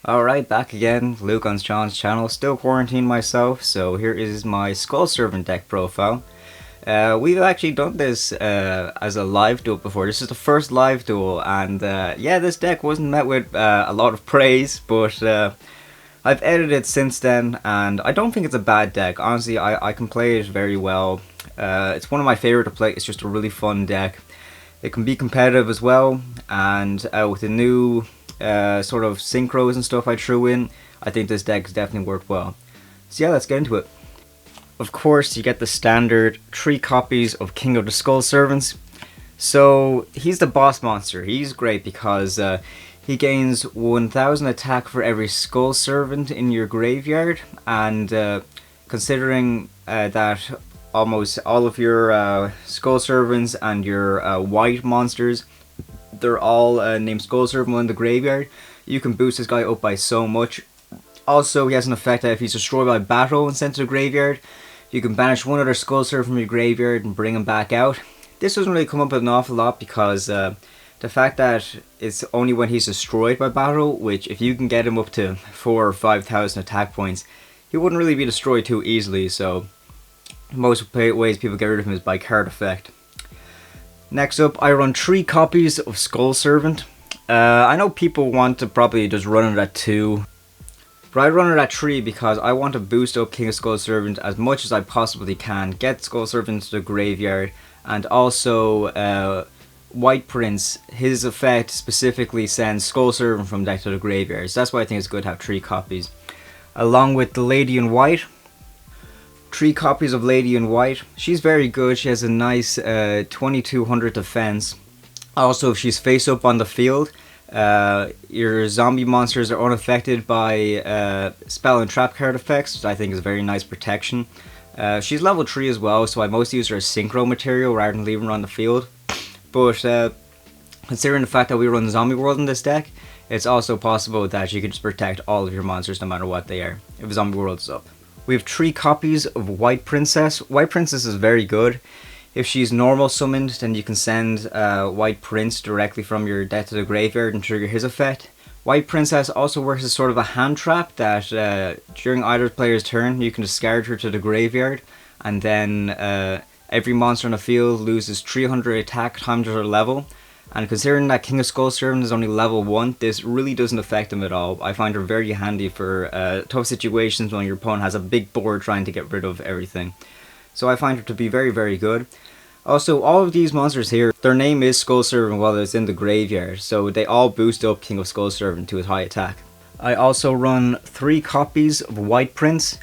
Alright, back again, Luke on Sean's channel, still quarantined myself, so here is my Skull Servant deck profile. We've actually done this as a live duel before. This is the first live duel, and yeah, this deck wasn't met with a lot of praise, but I've edited it since then, and I don't think it's a bad deck. Honestly, I can play it very well. It's one of my favorite to play. It's just a really fun deck. It can be competitive as well, and with the new sort of synchros and stuff I threw in, I think this deck is definitely worked well. So yeah, let's get into it. Of course, you get the standard 3 copies of King of the Skull Servants. So he's the boss monster. He's great because he gains 1000 attack for every Skull Servant in your graveyard, and considering that almost all of your Skull Servants and your Wight monsters, they're all named Skull Servant in the graveyard, you can boost this guy up by so much. Also, he has an effect that if he's destroyed by battle and sent to the graveyard, you can banish one other Skull Servant from your graveyard and bring him back out. This doesn't really come up an awful lot because the fact that it's only when he's destroyed by battle, which if you can get him up to 4,000 or 5,000 attack points, he wouldn't really be destroyed too easily, so most ways people get rid of him is by card effect. Next up, I run 3 copies of Skull Servant. I know people want to probably just run it at 2, but I run it at 3 because I want to boost up King of Skull Servant as much as I possibly can, get Skull Servant to the graveyard, and also Wightprince, his effect specifically sends Skull Servant from deck to the graveyard, so that's why I think it's good to have 3 copies. Along with the Lady in White, 3 copies of Lady in White. She's very good. She has a nice 2200 defense. Also, if she's face up on the field, your zombie monsters are unaffected by spell and trap card effects, which I think is very nice protection. She's level 3 as well, so I mostly use her as synchro material rather than leaving her on the field. But considering the fact that we run Zombie World in this deck, it's also possible that you can just protect all of your monsters no matter what they are, if Zombie World is up. We have 3 copies of Wightprincess. Wightprincess is very good. If she's normal summoned, then you can send Wightprince directly from your deck to the graveyard and trigger his effect. Wightprincess also works as sort of a hand trap that during either player's turn you can discard her to the graveyard, and then every monster on the field loses 300 attack times their level. And considering that King of Skull Servant is only level 1, this really doesn't affect him at all. I find her very handy for tough situations when your opponent has a big board trying to get rid of everything. So I find her to be very, very good. Also, all of these monsters here, their name is Skull Servant while it's in the graveyard, so they all boost up King of Skull Servant to his high attack. I also run 3 copies of Wightprince.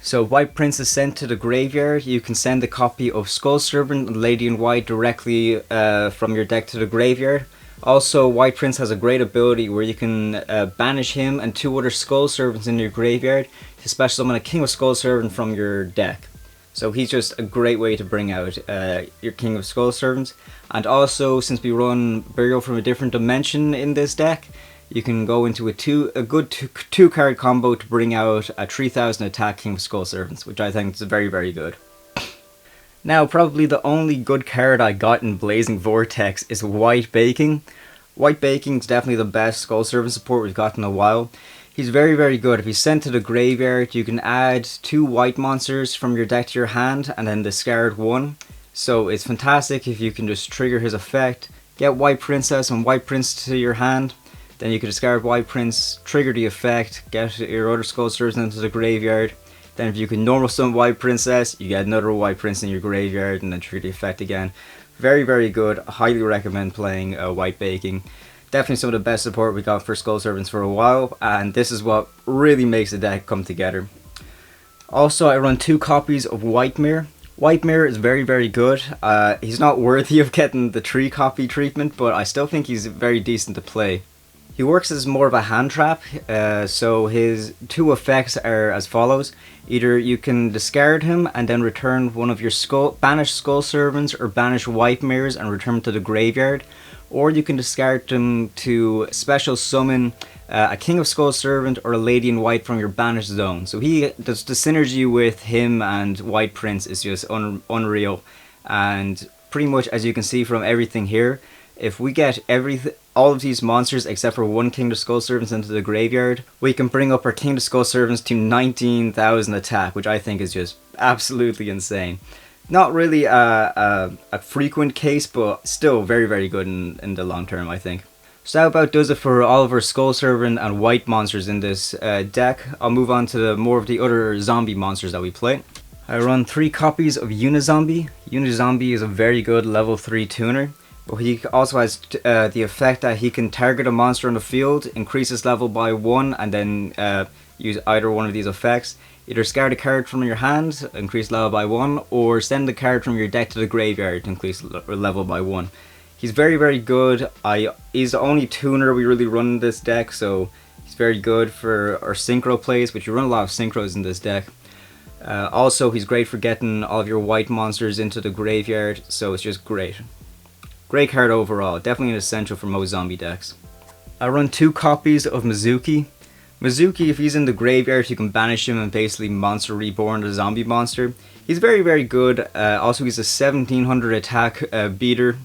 So Wightprince is sent to the graveyard. You can send a copy of Skull Servant and Lady in White directly from your deck to the graveyard. Also, Wightprince has a great ability where you can banish him and 2 other Skull Servants in your graveyard to special summon a King of Skull Servant from your deck. So he's just a great way to bring out your King of Skull Servants. And also, since we run Burial from a Different Dimension in this deck, you can go into a good 2 card combo to bring out a 3000 attack King of Skull Servants, which I think is very, very good. Now, probably the only good card I got in Blazing Vortex is Wightbaking. Wightbaking is definitely the best Skull Servant support we've got in a while. He's very, very good. If he's sent to the graveyard, you can add 2 Wight monsters from your deck to your hand and then discard 1. So it's fantastic if you can just trigger his effect, get Wightprincess and Wightprince to your hand. Then you can discard Wightprince, trigger the effect, get your other Skull Servants into the graveyard. Then if you can normal summon Wightprincess, you get another Wightprince in your graveyard and then trigger the effect again. Very, very good. I highly recommend playing Wightbaking. Definitely some of the best support we got for Skull Servants for a while, and this is what really makes the deck come together. Also, I run 2 copies of Knightmare. Knightmare is very, very good. He's not worthy of getting the 3 copy treatment, but I still think he's very decent to play. He works as more of a hand trap, so his 2 effects are as follows. Either you can discard him and then return one of your banished Skull Servants or banish Knightmares and return them to the graveyard. Or you can discard them to special summon a King of Skull Servant or a Lady in White from your banished zone. So the synergy with him and Wightprince is just unreal. And pretty much as you can see from everything here, if we get all of these monsters except for one King of Skull Servants into the graveyard, we can bring up our King of Skull Servants to 19,000 attack, which I think is just absolutely insane. Not really a frequent case, but still very, very good in the long term, I think. So that about does it for all of our Skull Servant and Wight monsters in this deck. I'll move on to more of the other zombie monsters that we play. I run 3 copies of Uni-Zombie. Uni-Zombie is a very good level 3 tuner, but he also has the effect that he can target a monster on the field, increase his level by 1, and then use either one of these effects. Either discard a card from your hand, increase level by 1, or send the card from your deck to the graveyard to increase level by 1. He's very, very good. He's the only tuner we really run in this deck, so he's very good for our synchro plays, which you run a lot of synchros in this deck. Also, he's great for getting all of your Wight monsters into the graveyard, so it's just great. Great card overall, definitely an essential for most zombie decks. I run 2 copies of Mezuki. Mezuki, if he's in the graveyard, you can banish him and basically monster reborn the zombie monster. He's very, very good. Also, he's a 1700 attack beater,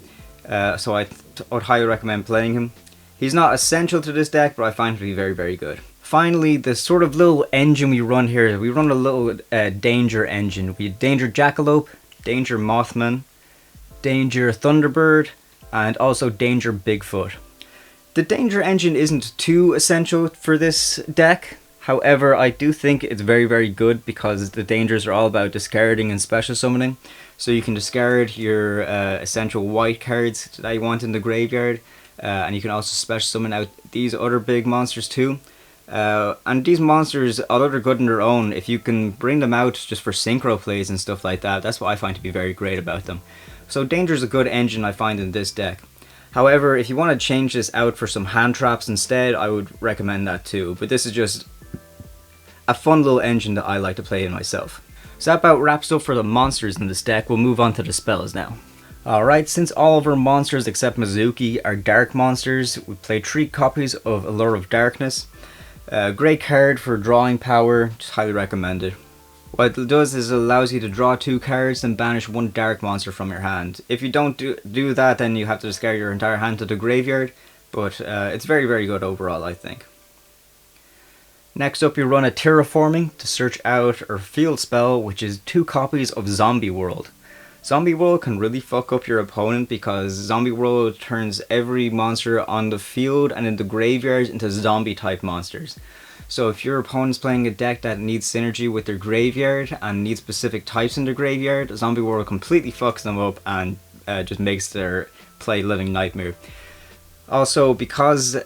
so I would highly recommend playing him. He's not essential to this deck, but I find him to be very, very good. Finally, the sort of little engine we run here, we run a little danger engine. We have Danger Jackalope, Danger Mothman, Danger Thunderbird, and also Danger Bigfoot. The danger engine isn't too essential for this deck. However, I do think it's very, very good because the dangers are all about discarding and special summoning. So you can discard your essential Wight cards that you want in the graveyard, and you can also special summon out these other big monsters too. And these monsters, although they're good on their own, if you can bring them out just for synchro plays and stuff like that, that's what I find to be very great about them. So Danger's a good engine I find in this deck. However, if you want to change this out for some hand traps instead, I would recommend that too. But this is just a fun little engine that I like to play in myself. So that about wraps up for the monsters in this deck. We'll move on to the spells now. Alright, since all of our monsters except Mezuki are dark monsters, we play 3 copies of Allure of Darkness. Great card for drawing power, just highly recommend it. What it does is it allows you to draw 2 cards and banish 1 dark monster from your hand. If you don't do that, then you have to discard your entire hand to the graveyard, but it's very, very good overall, I think. Next up, you run a Terraforming to search out our field spell, which is 2 copies of Zombie World. Zombie World can really fuck up your opponent because Zombie World turns every monster on the field and in the graveyard into zombie type monsters. So if your opponent's playing a deck that needs synergy with their graveyard and needs specific types in their graveyard, Zombie World completely fucks them up and just makes their play living nightmare. Also, because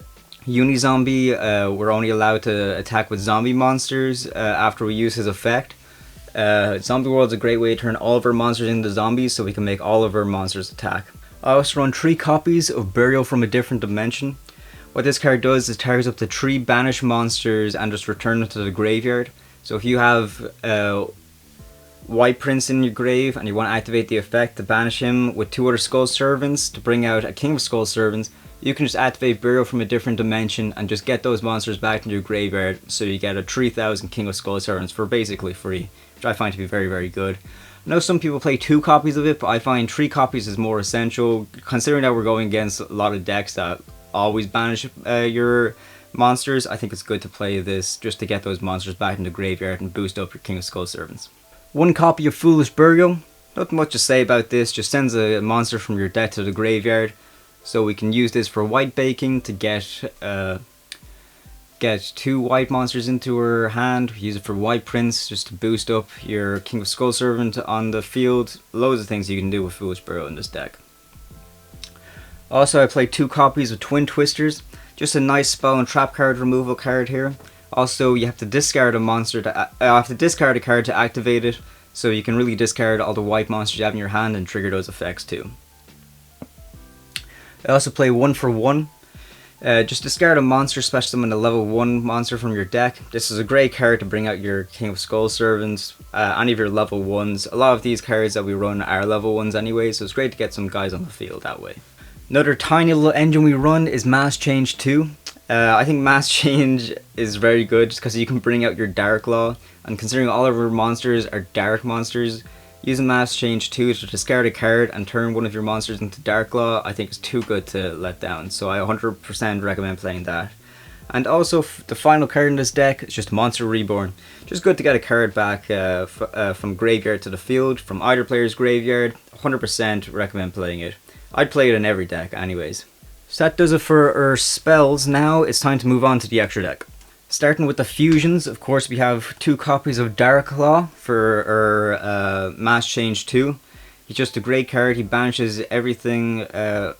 Uni-Zombie, we're only allowed to attack with zombie monsters after we use his effect. Zombie World's a great way to turn all of our monsters into zombies so we can make all of our monsters attack. I also run 3 copies of Burial from a Different Dimension. What this card does is targets up to 3 banished monsters and just return them to the graveyard. So if you have Wightprince in your grave and you want to activate the effect to banish him with 2 other Skull Servants to bring out a King of Skull Servants, you can just activate Burial from a Different Dimension and just get those monsters back into your graveyard, so you get a 3000 King of Skull Servants for basically free, which I find to be very, very good. I know some people play 2 copies of it, but I find 3 copies is more essential, considering that we're going against a lot of decks that always banish your monsters. I think it's good to play this just to get those monsters back in the graveyard and boost up your King of Skull Servants. 1 copy of Foolish Burial. Not much to say about this, just sends a monster from your deck to the graveyard. So we can use this for Wightbaking to get 2 Wight monsters into her hand. We use it for Wightprince just to boost up your King of Skull Servant on the field. Loads of things you can do with Foolish Burial in this deck. Also, I played 2 copies of Twin Twisters. Just a nice spell and trap card removal card here. Also, you have to discard a monster discard a card to activate it, so you can really discard all the Wight monsters you have in your hand and trigger those effects too. I also play 1 for 1. Just discard a monster, special summon a level 1 monster from your deck. This is a great card to bring out your King of Skull Servants, any of your level 1s. A lot of these cards that we run are level 1s anyway, so it's great to get some guys on the field that way. Another tiny little engine we run is Mass Change 2. I think Mass Change is very good just because you can bring out your Dark Law, and considering all of our monsters are dark monsters, Using Mass Change 2 to discard a card and turn one of your monsters into Dark Claw, I think is too good to let down, so I 100% recommend playing that. And also, the final card in this deck is just Monster Reborn. Just good to get a card back from graveyard to the field, from either player's graveyard. 100% recommend playing it. I'd play it in every deck anyways. So that does it for our spells. Now it's time to move on to the extra deck. Starting with the fusions, of course we have 2 copies of Dark Claw for our Mass Change 2. He's just a great card. He banishes everything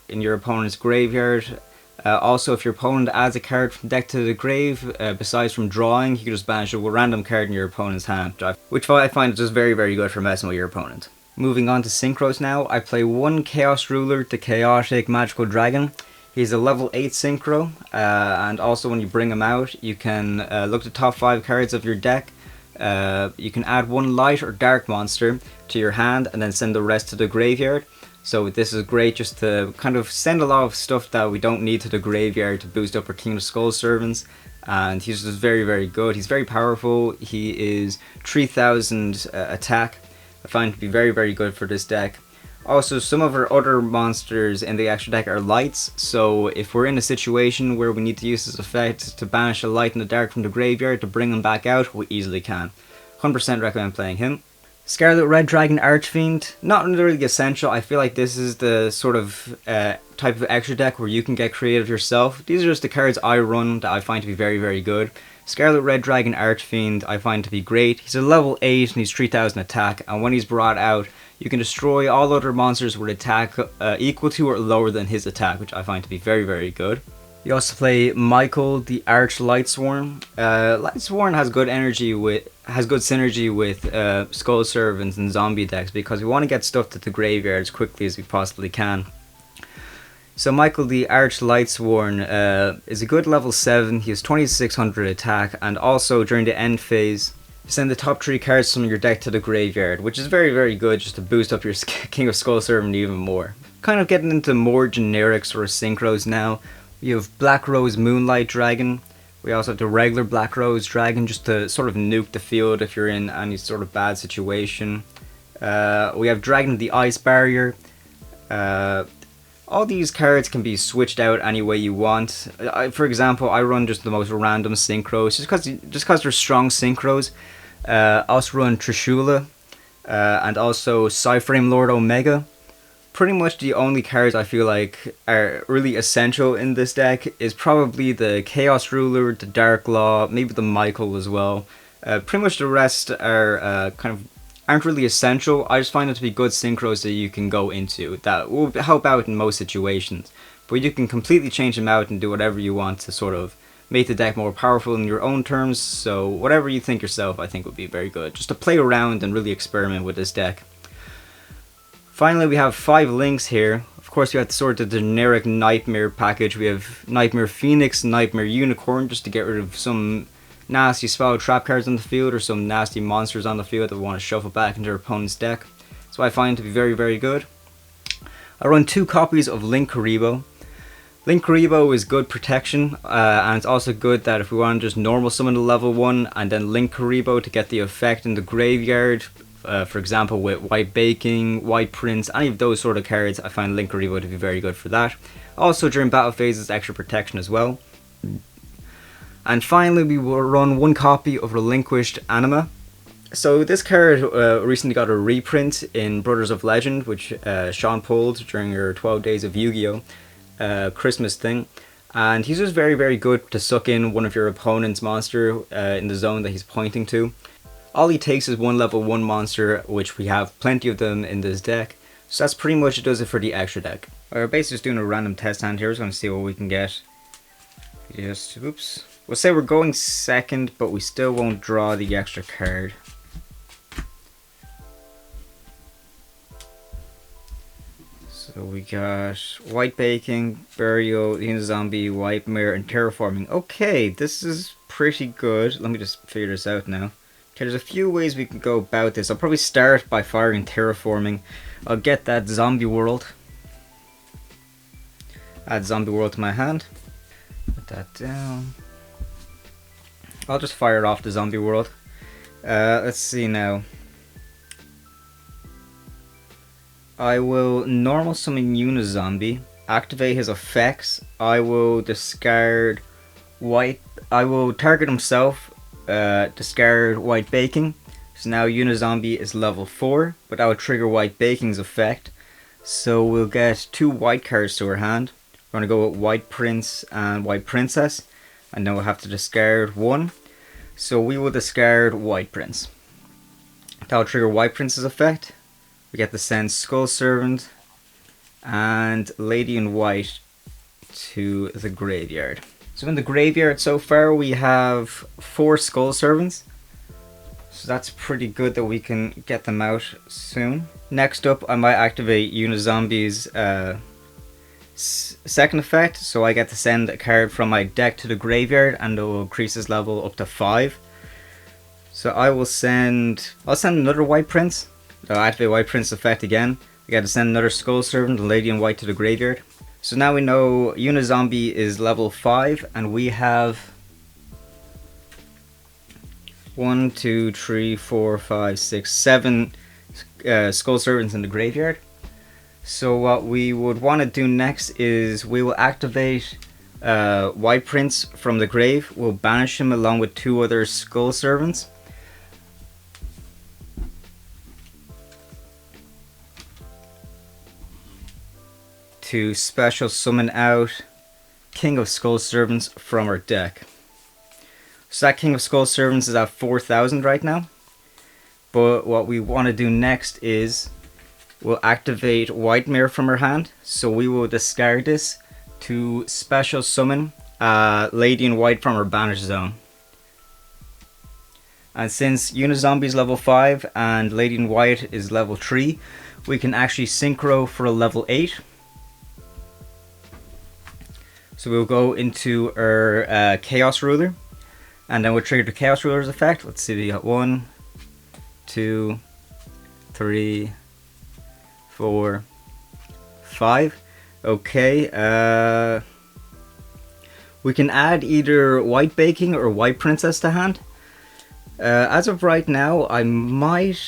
in your opponent's graveyard. Also, if your opponent adds a card from deck to the grave, besides from drawing, you can just banish a random card in your opponent's hand, which I find is just very, very good for messing with your opponent. Moving on to synchros now, I play 1 Chaos Ruler, the Chaotic Magical Dragon. He's a level 8 synchro, and also when you bring him out, you can look at the top 5 cards of your deck. You can add 1 light or dark monster to your hand and then send the rest to the graveyard. So this is great just to kind of send a lot of stuff that we don't need to the graveyard to boost up our King of Skull Servants. And he's just very, very good. He's very powerful. He is 3000 attack. I find him to be very, very good for this deck. Also, some of our other monsters in the extra deck are lights, so if we're in a situation where we need to use this effect to banish a light in the dark from the graveyard to bring him back out, we easily can. 100% recommend playing him. Scarlet Red Dragon Archfiend, not really essential. I feel like this is the sort of type of extra deck where you can get creative yourself. These are just the cards I run that I find to be very, very good. Scarlet Red Dragon Archfiend I find to be great. He's a level 8 and he's 3000 attack, and when he's brought out, you can destroy all other monsters with attack equal to or lower than his attack, which I find to be very, very good. You also play Michael, the Arch-Lightsworn. Lightsworn has good synergy with Skull Servants and zombie decks because we want to get stuff to the graveyard as quickly as we possibly can. So Michael, the Arch-Lightsworn, is a good level 7. He has 2600 attack, and also during the end phase, send the top 3 cards from your deck to the graveyard, which is very, very good just to boost up your King of Skull Servant even more. Kind of getting into more generic sort of synchros now. We have Black Rose Moonlight Dragon. We also have the regular Black Rose Dragon just to sort of nuke the field if you're in any sort of bad situation. We have Dragon of the Ice Barrier. All these cards can be switched out any way you want. For example, I run just the most random synchros just because they're strong synchros. I also run Trishula and also PSY-Framelord Omega. Pretty much the only cards I feel like are really essential in this deck is probably the Chaos Ruler, the Dark Law, maybe the Michael as well. Pretty much the rest are aren't really essential. I just find them to be good synchros that you can go into that will help out in most situations. But you can completely change them out and do whatever you want to sort of make the deck more powerful in your own terms. So whatever you think yourself, I think would be very good. Just to play around and really experiment with this deck. Finally, we have 5 links here. Of course, we have the sort of generic Knightmare package. We have Knightmare Phoenix, Knightmare Unicorn, just to get rid of some nasty spell trap cards on the field or some nasty monsters on the field that we want to shuffle back into their opponent's deck. So I find to be very, very good. I run 2 copies of Link Kuriboh. Link Kuriboh is good protection, and it's also good that if we want to just normal summon the level 1 and then Link Kuriboh to get the effect in the graveyard, for example with Wightbaking, Wightprince, any of those sort of cards, I find Link Kuriboh to be very good for that. Also during battle phases, extra protection as well. And finally, we will run 1 copy of Relinquished Anima. So this card recently got a reprint in Brothers of Legend, which Sean pulled during your 12 days of Yu-Gi-Oh! Christmas thing. And he's just very, very good to suck in one of your opponent's monster in the zone that he's pointing to. All he takes is 1 level 1 monster, which we have plenty of them in this deck. So that's pretty much does it for the extra deck. We're basically just doing a random test hand here. We're just going to see what we can get. Oops. We'll say we're going second, but we still won't draw the extra card. So we got Wightbaking, Burial, Uni-Zombie, Wightmare, and Terraforming. Okay, this is pretty good. Let me just figure this out now. Okay, there's a few ways we can go about this. I'll probably start by firing Terraforming. I'll get that zombie world. Add zombie world to my hand. Put that down. I'll just fire off the zombie world. Let's see now. I will normal summon Uni-Zombie, activate his effects. I will discard Wight. I will target himself, discard Wightbaking. So now Uni-Zombie is level 4, but that will trigger Wightbaking's effect. So we'll get 2 white cards to our hand. We're going to go with Wightprince and Wightprincess, and then we'll have to discard 1. So we will discard Wightprince. That will trigger Wightprince's effect. We get to send Skull Servant and Lady in White to the graveyard. So in the graveyard so far we have 4 Skull Servants. So that's pretty good that we can get them out soon. Next up, I might activate Uni-Zombie's second effect. So I get to send a card from my deck to the graveyard and it will increase his level up to 5. So I'll send another Wightprince. I'll activate Wightprince effect again. I got to send another Skull Servant and Lady in White to the graveyard. So now we know Uni-Zombie is level 5 and we have 1, 2, 3, 4, 5, 6, 7 Skull Servants in the graveyard. So what we would want to do next is we will activate Wightprince from the grave. We'll banish him along with 2 other Skull Servants. To special summon out King of Skull Servants from our deck. So that King of Skull Servants is at 4,000 right now. But what we want to do next is we'll activate Knightmare from our hand. So we will discard this to special summon Lady in White from our banish zone. And since Uni-Zombie is level 5 and Lady in White is level 3, we can actually synchro for a level 8. So we'll go into our Chaos Ruler. And then we'll trigger the Chaos Ruler's effect. Let's see, we got 1, 2, 3, 4, 5. Okay, we can add either Wightbaking or Wightprincess to hand. As of right now, I might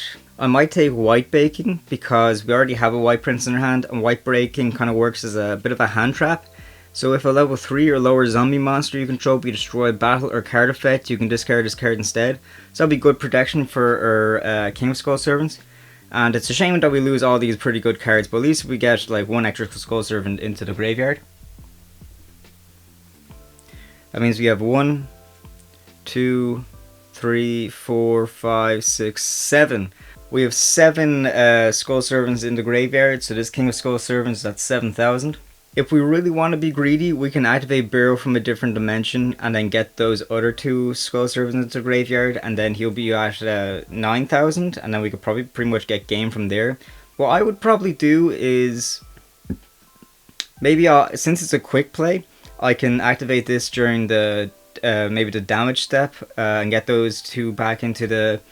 take Wightbaking because we already have a Wightprince in our hand, and Wightbaking kind of works as a bit of a hand trap. So if a level 3 or lower zombie monster you control be destroyed battle or card effect, you can discard this card instead. So that'll be good protection for our King of Skull Servants. And it's a shame that we lose all these pretty good cards, but at least we get like 1 extra Skull Servant into the graveyard. That means we have 1, 2, 3, 4, 5, 6, 7. We have 7 Skull Servants in the graveyard, so this King of Skull Servants, that's 7,000. If we really want to be greedy, we can activate Burrow from a different dimension and then get those other 2 Skull Servants into the graveyard, and then he'll be at 9,000, and then we could probably pretty much get game from there. What I would probably do is, maybe since it's a quick play, I can activate this during the maybe the damage step and get those 2 back into the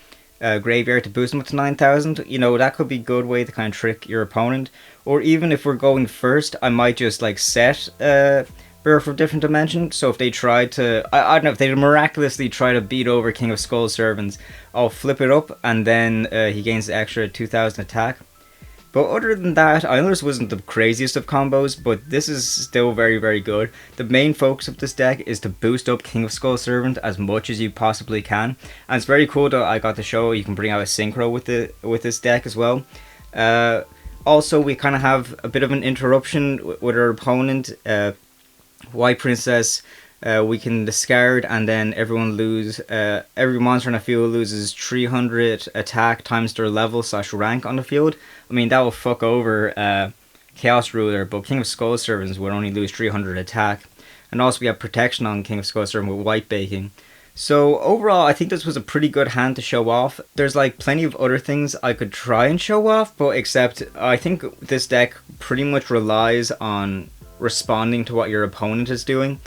graveyard to boost them up to 9,000. You know, that could be a good way to kind of trick your opponent. Or even if we're going first, I might just like set Burrow from different dimension. So if they try to, I don't know, if they miraculously try to beat over King of Skull Servants, I'll flip it up and then he gains the extra 2,000 attack. But other than that, I know this wasn't the craziest of combos, but this is still very, very good. The main focus of this deck is to boost up King of Skull Servant as much as you possibly can. And it's very cool that I got to show you can bring out a synchro with this deck as well. Also, we kind of have a bit of an interruption with our opponent. Wightprincess, we can discard and then everyone every monster on the field loses 300 attack times their level / rank on the field. I mean, that will fuck over Chaos Ruler, but King of Skull Servants would only lose 300 attack. And also we have protection on King of Skull Servant with Wightbaking. So overall, I think this was a pretty good hand to show off. There's like plenty of other things I could try and show off, but except I think this deck pretty much relies on responding to what your opponent is doing.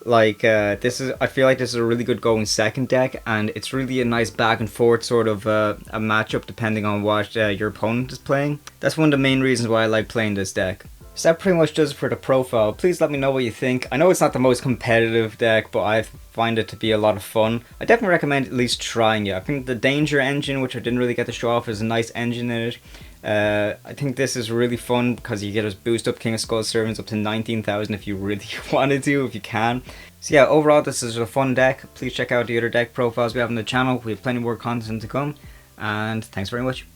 Like I feel like this is a really good going second deck, and it's really a nice back and forth sort of a matchup depending on what your opponent is playing. That's one of the main reasons why I like playing this deck. So that pretty much does it for the profile. Please let me know what you think. I know it's not the most competitive deck, but I find it to be a lot of fun. I definitely recommend at least trying it. I think the Danger engine, which I didn't really get to show off, is a nice engine in it. I think this is really fun because you get to boost up King of Skulls servants up to 19,000 if you really wanted to, if you can. So yeah, overall this is a fun deck. Please check out the other deck profiles we have on the channel. We have plenty more content to come, and thanks very much.